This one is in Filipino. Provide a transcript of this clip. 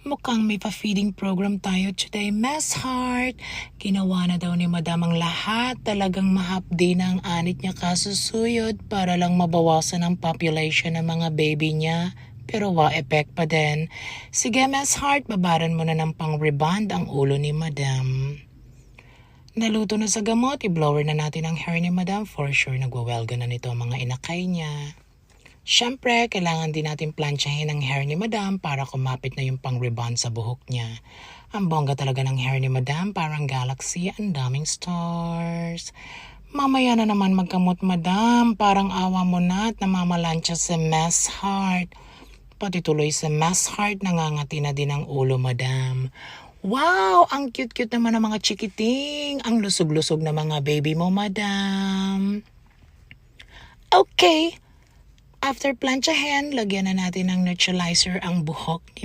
Mukhang may pa-feeding program tayo today, Miss Heart. Ginawa na daw ni Madam ang lahat. Talagang mahapdi na ang anit niya kasusuyod para lang mabawasan ang population ng mga baby niya. Pero effect pa din. Sige, Miss Heart, babaran mo na ng pang-rebond ang ulo ni Madam. Naluto na sa gamot, i-blower na natin ang hair ni Madam. For sure, nagwawelga na nito ang mga inakay niya. Siyempre, kailangan din natin plansyahin ang hair ni Madam para kumapit na yung pang-rebond sa buhok niya. Ang bongga talaga ng hair ni Madam, parang galaxy, ang daming stars. Mamaya na naman magkamot, Madam. Parang awa mo na at namamalansya sa Miss Heart. Pati tuloy sa Miss Heart, nangangati na din ang ulo, Madam. Wow! Ang cute-cute naman ng mga chikiting. Ang lusog-lusog na mga baby mo, Madam. Okay. After planchahin, lagyan na natin ng neutralizer ang buhok ni